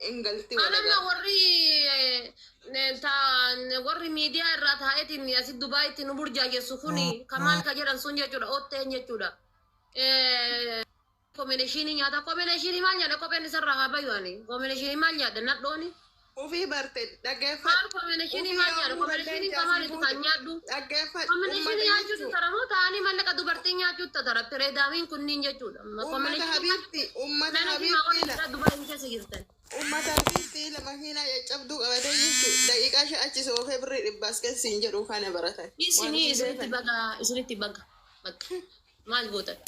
انقلتي أنا ولا ما قال وري ميديا الراتها إني أسد دبي تنبور جاي سكوني كمال كجران سونيا جودا أوتين جودا komineshini nyaata komineshini maal nyaata kopheen isarraa haa bayu ani komineshini maal nyaata nadhooni وفي برتد maal دقيفة komineshini وفي maal nyaata يوم komineshini رديت kamaalitu kan أسيفوت nyaadhu دقيفة komineshini أمة nyaachuutu يجو taramoo ta'anii mallaqa dubartii nyaachuutu tara pireedaamiin kunniin jechuudha أمة حبيبتي أمة mana jimaa حبيبتي warri لا jira dubaa'in keessa jirtan أمة حبيبتي لما هنا يجبدوا قبل يجو دقيقة شاء سوف بري بس كسين جرو كان برتاي isinii isinitti bakka maal gootan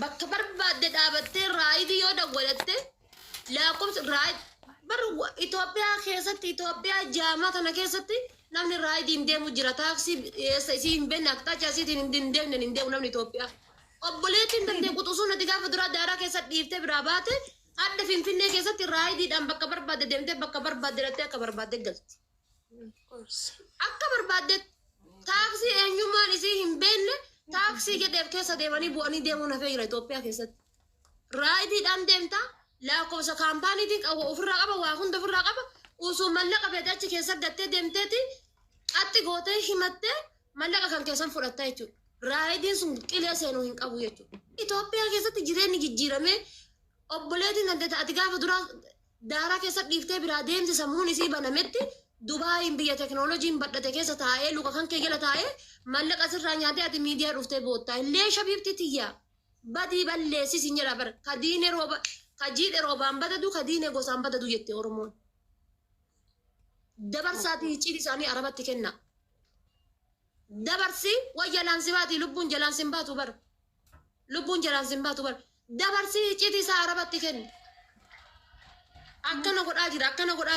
bakka barbaadde dhaabattee raayidii yoo dawwalatte lakkoofsa raayid bar Itoophiyaa keessatti Itoophiyaa jaamaa kana keessatti namni raayidiin deemu jira taaksii isii hin beekne akka tacha asiitiin hin deemu namni Itoophiyaa obboleettiin dandee quxusuun ati gaafa duraa daaraa keessatti dhiiftee biraa baate adda finfinnee keessatti raayidiidhaan bakka barbaadde deemtee bakka barbaadde dhattee akka barbaadde galti. Akka barbaadde taaksii eenyummaan isii hin beekne taaksii jedheef keessa deemanii bu'anii deemuun hafee jira Itoophiyaa keessatti. Raayidiidhaan deemtaa lakkoofsa kaampaaniitiin qabu ofirraa qaba waa hunda ofirraa qaba usuu mallaqa feetee achi keessa gattee deemteeti atti gootee himattee mallaqa kan keessan fudhatta jechuudha. Raayidiin sun qilee seenuu hin qabu jechuudha. Itoophiyaa keessatti jireenyi jijjiiramee obboleetiin adda ati gaafa duraa daaraa keessa dhiiftee biraa deemti sammuun isii banametti Dubaayin biyya teknooloojiin badhate keessa taa'ee luka kan kee jala taa'ee mallaqa sirraa nyaatee ati miidiyaa dhuftee boottaa illee shabiibti tiyyaa badii balleessis hin jedha bara kadiine rooba kajiidhe roobaan badadu kadiine gosaan badadu jette Oromoon. Dabarsaatii icciitii isaanii arabatti kenna. Dabarsi waan jalaan si baati lubbuun jalaan si baatu bara. Lubbuun jalaan si baatu bara. Dabarsi icciitii isaa arabatti kenna. Akkana godhaa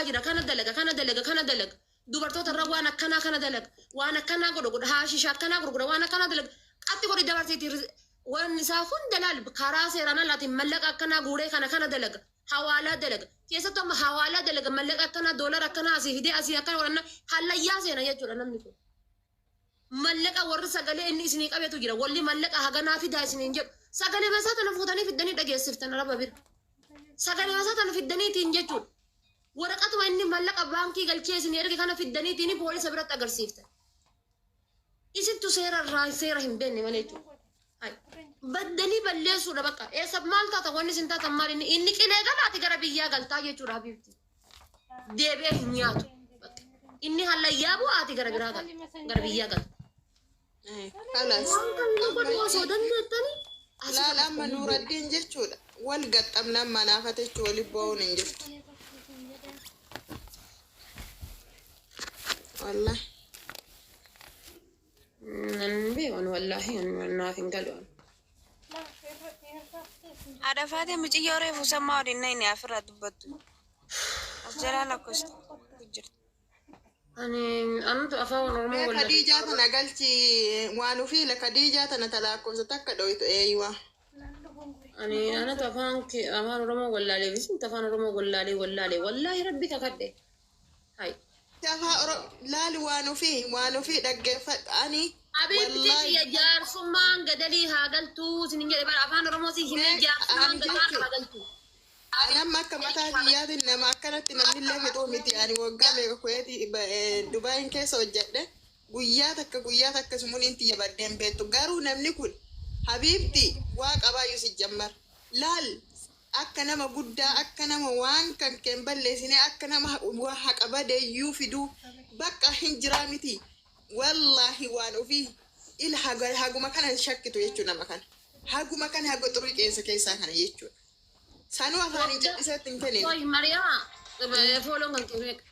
jira kana dalaga dubartoota irra waan akkanaa kana dalaga waan akkanaa godha haashisha akkanaa gurgura waan akkanaa dalaga qatti godhi dabarsiiti waan isaa hunda laal karaa seeraan alaatiin mallaqa akkanaa guuree kana dalaga hawaalaa dalaga keessattuu amma hawaalaa dalaga mallaqa akkanaa doolara akkanaa asii fidee asii akkana godhanna hallayyaa seena jechuudha namni kun mallaqa warri sagalee inni isinii qabeetu jira walli mallaqa haganaa fidaa isiniin jedhu sagalee masaa tana fuutanii fiddanii dhageessiftan raba bira sagalee masaa tana fiddaniitiin jechuudha. Waraqatuma inni mallaqa baankii galchee isin erga kana fiddaniitiin poolisa biratti agarsiiftan. Isittu seera hin beekne malee jechuudha. Baddanii balleessuudha bakka. Eessa maal taata wanni isin taatan maal inni qilee galaati gara biyyaa galtaa jechuudha habiibti. Deebi'ee hin nyaatu. Inni hallayyaa bu'aati gara biraa gala gara biyyaa gala. خلاص Waan kan inni godhu osoo dandeettanii. لا لا ما نور الدين جتشولا والقط أمنا ما نافتش ولي بون جت والله نبيون والله ما في قالوا ada fate mi yore fu sama odi nay ni afra dubatu ajara la kost أنا أفهم ما نورمال ولا خديجة أنا قلتي وانو في لخديجة أنا تلاكم ستك دويت أيوة أنا تفهم كي أفهم نورمال ولا لي بس تفهم نورمال ولا لي والله ربي كقدي هاي تفا لا وانو في دقفت أني حبيبتي يا جار سمان قدلي هاقلتو سنين بار أفهم نورمال سي هم جار سمان قدلي هاقلتو أنا ما كمت هذه إنما كانت نمني الله متومتي يعني وقام يكويتي دبي كيس وجدة قياتك سمون انتي يبدين بيتو قارو نمني كل حبيبتي واق أبا يوسف جمر لال أكنا ما قدا أكنا ما وان كان كمبل لسنة أكنا ما وحق أبا دي يوفدو بقى هنجرامتي والله وانو فيه إلا حاجو ما كان شكتو يجونا ما كان حاجو ما كان حاجو طريق كيسا كان يجو سانو أفاني جلسة تنكني طيب مريم فولو من كيفك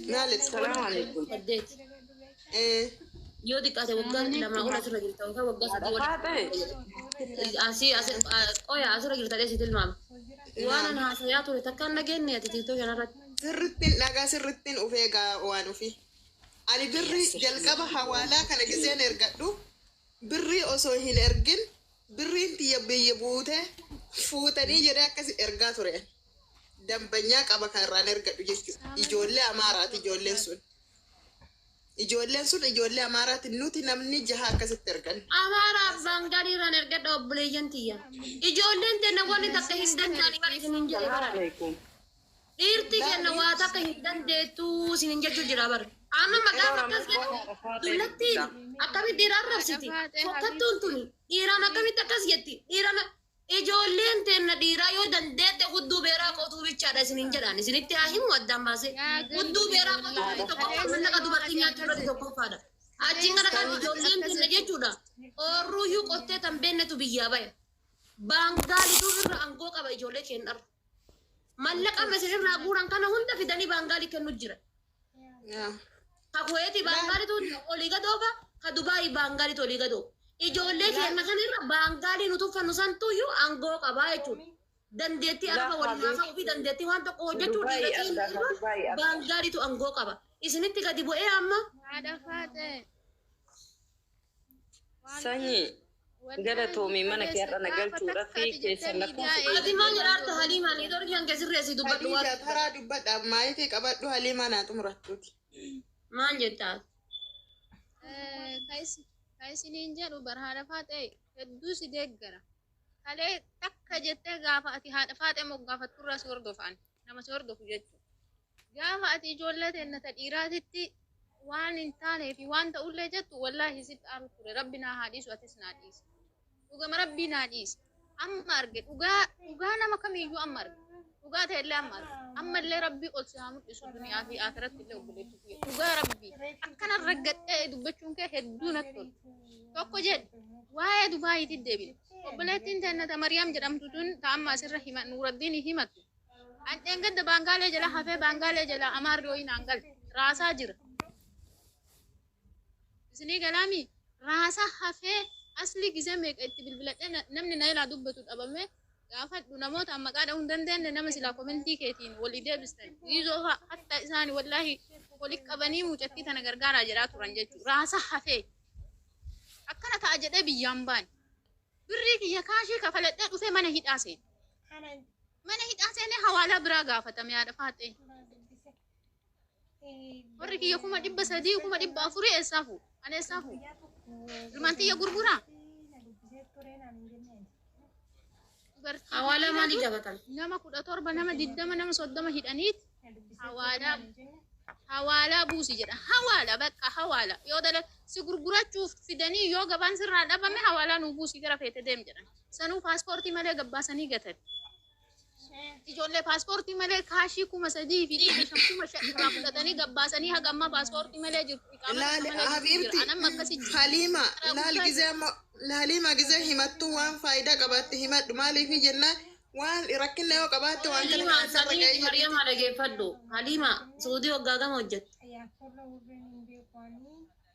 نالت السلام عليكم بديت إيه يودي كاتب وقت لما أقول أسرع جلتا وكا وقت أسي أويا أسرع جلتا ليش تلمام وأنا نهاسياتو يتكن نجني أتيتو جنرات سرتين ناقا سرتين وفيقا وانو فيه أنا بري جلقبا حوالا كان جزين إرقادو بري أصوهين إرقين بري انتي يبوته فوتني جري أكاسي إرقاتو رين دمبنيا قبا كاران إرقادو جيشو إجولي أمارات إجولي سون إجولي أمارات نوتي نمني جها أكاسي ترقان أمارا بانغاري ران إرقادو بليجن تيا إجولي انت نواني تكهين دنجاني مريسين إنجلي السلام عليكم dhiirti kenna waa takka hin dandeettu sinin jechuu jira bar amma maqaa akkas jedhu dullattiin akkamitti dhiiraan rabsiti fokkattuun tuni dhiiraan akkamitti akkas jetti dhiiraan ijoolleen teenna dhiiraa yoo dandeette hudduu beeraa qotuu bichaadha isinin jedhaan isinitti haa himu addaan baase hudduu beeraa qotuu irratti tokko naqa dubartii nyaachuu irratti tokkoffaadha achiin kana kan ijoolleen teenna jechuudha oorruuyyuu qottee tan beennetu biyyaa baya baangaalituu irra angoo qaba ijoollee keennarra mallaqa meeshaa irraa guuran kana hunda fidanii baangaalii kennu jira. Ka Kuweeti baangaalitu olii gadooba ka Dubaayii baangaalitu olii gadooba. Ijoollee keenya kanarra baangaalii nuti uffannu santuyyuu aangoo qabaa jechuudha. Dandeettii araba waliin haasa'uu fi dandeettii waan tokko hojjechuu dhiirri baangaaliitu aangoo qaba. Isinitti gadi bu'ee amma. Sanyii. Gara toomii mana keerra nagalchuudha fi keessa lakkoofsa. Ati maal jedhaarta Haliimaa ni dorgiyan keessirreessi dubbadhu waan. Taraa dubbadha maayikii qabadhu Haliimaa naa xumurattuuti. Maal jettaa? Kaisiniin jedhu bar haadha faatee hedduu si deeggara. Kalee takka jettee gaafa ati haadha faatee moo gaafatturraa si hordofan nama si hordofu jechuudha. Gaafa ati ijoollee teennata dhiiraatitti waan hin taanee fi waan ta'ullee jettu wallaahi sitti aaru ture rabbi naa haa dhiisu atis naa dhiisi. Dhugama rabbii naa dhiisi. Amma arge dhugaa nama kamiyyuu amma arge. Dhugaa ta'ellee amma arge. Ammallee rabbii ol si haa mul'isu duniyaa fi aakiratti illee obboleettu kiyya. Dhugaa rabbii akkana raggadhee dubbachuun kee hedduu natti tola. Tokko jedhe waa'ee Dubaayiitti deebine. Obboleettiin teennata Mariyaam jedhamtu tun ta'amma asirra Nuuraddiin himattu. Andheen gadda baangaalee jala hafee baangaalee jala amaarri ho'iin hangalte raasaa jira. Isinii galaami raasaa hafee asli gizee meeqa itti bilbiladhee namni na ilaa dubbatu dhabame gaafadhu namoota maqaa dha'uu hin dandeenye nama silaa komentii keetiin walii deebistan dhiizoo hatta isaanii wallaahi walitti qabanii mucattii tana gargaaraa jedhaa turan jechuudha. Raasaa hafee akkana ta'a jedhee biyyaan baane birrii kiyya kaashii kafaladhee dhufee mana hidhaa seene. Mana hidhaa seenee hawaalaa biraa gaafatame yaada faatee. Warri kiyya 300 400 eessaa fuudha? Ani eessaa fuudha? Ilmaantiyya gurguraa? Hawaalaa maalii gabatan? Nama 17 nama 20 nama 30 hidhaniiti hawaalaa buusi jedha. Hawaalaa bakka hawaalaa yoo dala si gurgurachuuf fidanii yoo gabaan sirraa dhabame hawaalaa nuu buusii gara feete deem jedhan. Sanuu paaspoortii malee gabbaasanii gatan. Ijoollee paaspoortii malee kaashii 3,000 fi 5,000 irraa fudhatanii gabbaasanii haga ammaa paaspoortii malee jirtu. Haliima gizee himattu waan faayidaa qabaatte himadhu maaliif jennaan waan rakkinna yoo qabaatte waan kana keessarra ga'ee Mariyamaa dhageeffadhu. Haliima Suudii waggaa gama hojjette.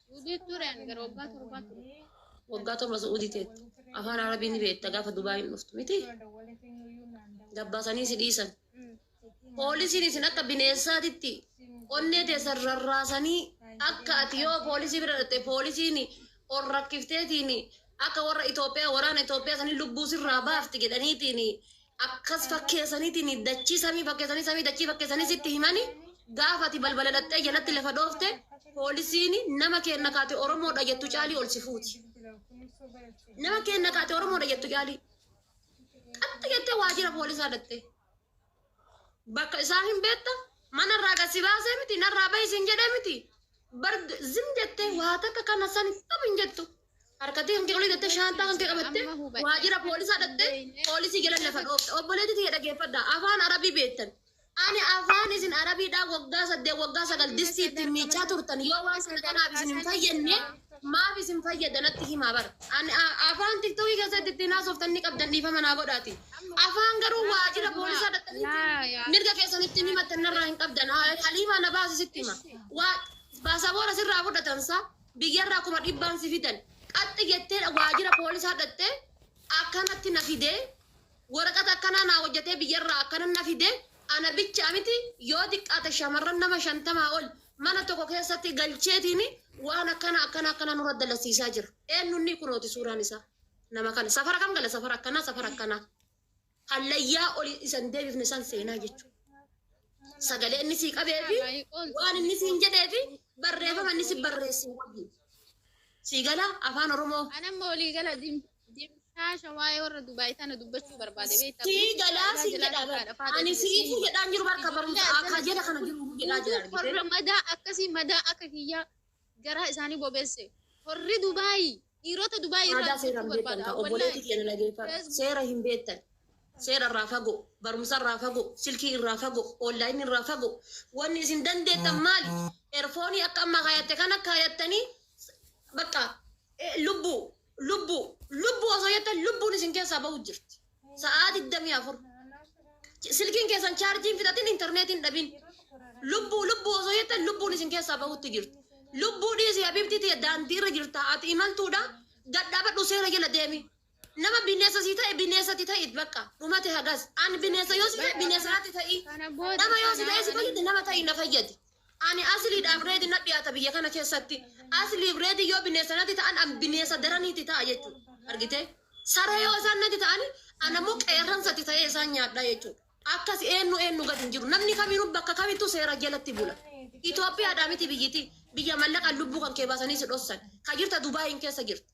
Suudii tureen gara waggaa 7 ture. Waggaa 7 Suudii teetti. Afaan Arabii ni beekta gaafa Dubaayin dhuftu miti. Gabbaasanii si dhiisan. Poolisiin isin akka bineensaatitti onnee teessan rarraasanii akka ati yoo poolisii bira dhatte poolisiin ol rakkifteetiin akka warra Itoophiyaa waraana Itoophiyaa sanii lubbuu sirraa baafti jedhaniitiin akkas fakkeessaniitiin dachii samii fakkeessanii sitti himani gaafa ati balbala dhattee jalatti lafa dhoofte poolisiin nama kenna kaate Oromoodha jettu caalii ol si fuuti. Nama kenna kaate Oromoodha jettu caalii. Qaxxi jettee waajjira poolisaa dhatte. Bakka isaa hin beekta mana irraa gasi baasee miti narraa bahi isin jedhee miti. Zim jettee waa takka kana san hin jettu. Harkatee hanqee olii jettee shaantaa hanqee qabattee waajjira poolisaa dhattee poolisii jala lafa dhoofte. Obboleettii ta'e dhageeffadha afaan Arabii beektan. Ani afaan isin Arabiidhaa waggaa 8 waggaa 9 distii ittiin miichaa turtan yoo waan sana kanaaf isin hin fayyadne maaf isin fayyadanatti himaa bara. Ani afaan tiktokii keessatti ittiin haasoftanii ni qabdan dhiifama naa godhaati. Afaan garuu waajjira poolisaa dhattanii mirga keessanitti himattan narraa hin qabdan. Haliimaa na baasisitti hima. Baasaboora sirraa fudhatansa biyyarraa 100 si fidan. Qaxxi jettee waajjira poolisaa dhattee akkanatti na fidee waraqata akkanaa naa hojjetee biyyarraa akkana na fidee ana bicha miti yoo xiqqaate shamarran nama 50 ol mana tokko keessatti galcheetiin waan akkana nurra dalasiisaa jira. Eenyunni kunooti suuraan isaa. Nama kana safara kam gala safara akkanaa. Hallayyaa oli isan deebifne san seenaa jechuudha. Sagalee inni sii qabee fi waan inni siin jedhee fi barreeffama inni si barreessi wajjin. Sii gala afaan Oromoo. Anamma olii gala Taasha waa'ee warra Dubaay tana dubbachuu barbaade beektaa. Sii galaa sii jedhaa ani siifu jedhaan jiru barka barumsa akka jedha kana jiru jedhaa jira argite. Warra madaa akkasii madaa akka kiyyaa garaa isaanii bobeesse. Warri Dubaay dhiirota Dubaay Aadaa seera hin beektan ta'a obboleetti keenya lageeffata. Seera hin beektan. Seera irraa fagoo, barumsa irraa fagoo, silkii irraa fagoo, onlaayinii irraa fagoo. Wanni isin dandeettan maali? Eerfoonii akka amma kaayatte kana kaayattanii bakka lubbuu osoo jettan lubbuun isin keessaa bahu jirti. Sa'aatii 24. Silkiin keessan chaarjiin fixatin intarneetiin dhabin. Lubbuu osoo jettan lubbuun isin keessaa bahutti jirti. Lubbuu dhiisii abibti daandii irra jirta. Ati imaltuudha gadhaabadhu seera jala deemi. Nama bineensa si ta'e bineensatti ta'e bakka dhumate hagas. Ani bineensa yoo si ta'e bineensaatti ta'e. Nama yoo si ta'e si fayyade nama ta'e na fayyade. Ani asliidhaaf reedi na dhiyaata biyya kana keessatti. Asliif reedi yoo bineensanatti ta'an an bineensa daraniiti ta'a jechuudha. Argite? Saree yoo isaan natti ta'ani anammoo qeerransatti ta'ee isaan nyaadha jechuudha. Akkas eenyu gad hin jiru. Namni kamiinuu bakka kamittuu seera jalatti bula. Itoophiyaadhaa miti biyyiti. Biyya mallaqa lubbuu kan kee baasanii si dhossan. Ka jirta Dubaayin keessa jirta.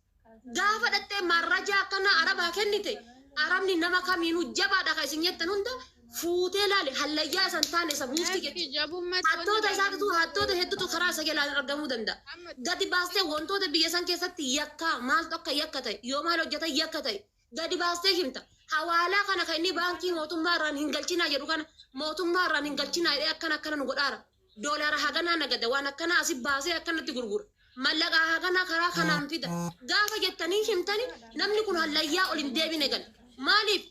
Gaafa dhattee marrajaa akkana arabaa kennite. Arabni nama kamiinuu jabaadha kan isin jettan hunda fuutee laale hallayyaa isan taane isa buufti jechuudha. Hattoota hedduutu karaa isa jalaan argamuu danda'a. Gadi baastee wantoota biyya san keessatti yakkaa maaltu akka yakka ta'e yoo maal hojjetan yakka ta'e gadi baastee himta. Hawaalaa kana kan inni baankii mootummaa irraan hin galchinaa jedhu kana mootummaa irraan hin galchinaa jedhee akkana nu godhaara. Doolaara haganaa nagada waan akkana asii baasee akkanatti gurgura. Mallaqa haganaa karaa kanaan fida. Gaafa jettanii himtani namni kun hallayyaa ol hin deebine gal. Maaliif?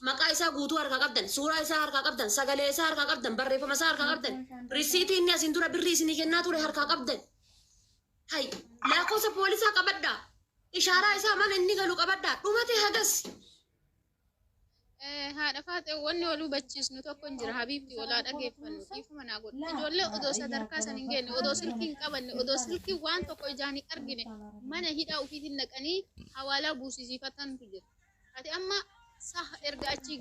Maqaa isaa guutuu harkaa qabdan, suuraa isaa harkaa qabdan, sagalee isaa harkaa qabdan, barreeffama isaa harkaa qabdan, risiitii inni asiin dura birrii isinii kennaa ture harkaa qabdan. Hay, lakkoofsa poolisaa qabaddaa. Ishaaraa isaa mana inni galu qabaddaa. Dhumate hagas. Haadha faatee wanni wal hubachiisnu tokko hin jira habiibti walaa dhageeffannu dhiifuma naa godhu. Ijoollee odoo sadarkaa san hin geenye, odoo silkii hin qabanne, odoo silkii waan tokko ijaan hin argine mana hidhaa ofiitiin naqanii hawaalaa buusisiifatantu jira. Ati amma erga achii